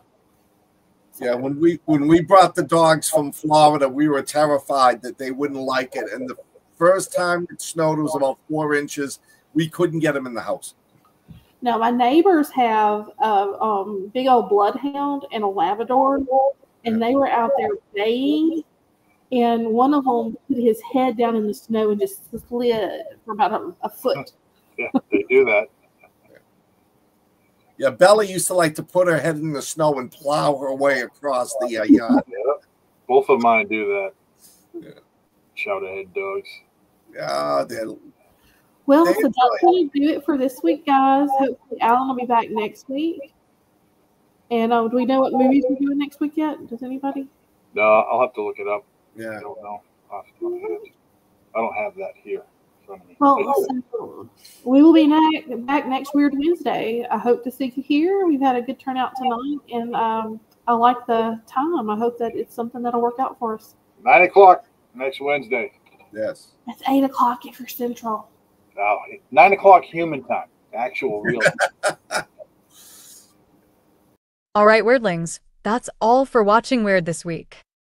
Yeah, when we brought the dogs from Florida, we were terrified that they wouldn't like it. And the first time it snowed, it was about 4 inches. We couldn't get them in the house. Now, my neighbors have a big old bloodhound and a Labrador, and they were out there baying, and one of them put his head down in the snow and just slid for about a foot. Yeah, they do that. Yeah, Bella used to like to put her head in the snow and plow her way across the yard. Yeah, both of mine do that. Yeah. Shout-ahead dogs. Yeah, well, so that's going to do it for this week, guys. Hopefully, Alan will be back next week. And do we know what movies we're doing next week yet? Does anybody? No, I'll have to look it up. Yeah. I don't know. I don't have that here. Well, so we will be back next Weird Wednesday. I hope to see you here. We've had a good turnout tonight, and I like the time. I hope that it's something that'll work out for us. 9 o'clock next Wednesday. Yes. It's 8 o'clock if you're Central. 9 o'clock human time. Actual real time. All right, Weirdlings. That's all for Watching Wyrd this week.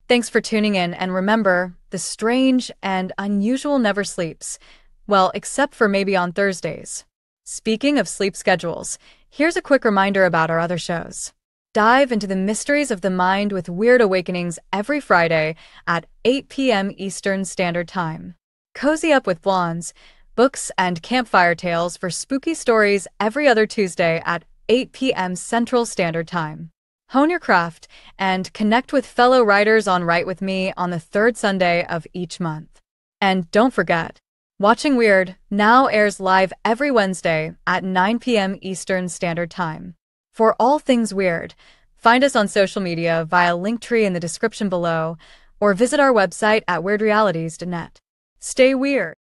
Thanks for tuning in, and remember, the strange and unusual never sleeps. Well, except for maybe on Thursdays. Speaking of sleep schedules, Here's a quick reminder about our other shows. Dive into the mysteries of the mind with Weird Awakenings every Friday at 8 p.m. Eastern Standard Time. Cozy up with blondes, books, and campfire tales for spooky stories every other Tuesday at 8 p.m. Central Standard Time. Hone your craft and connect with fellow writers on Write With Me on the third Sunday of each month. And don't forget, Watching Wyrd now airs live every Wednesday at 9 p.m. Eastern Standard Time. For all things weird, find us on social media via Linktree in the description below, or visit our website at weirdrealities.net. Stay weird.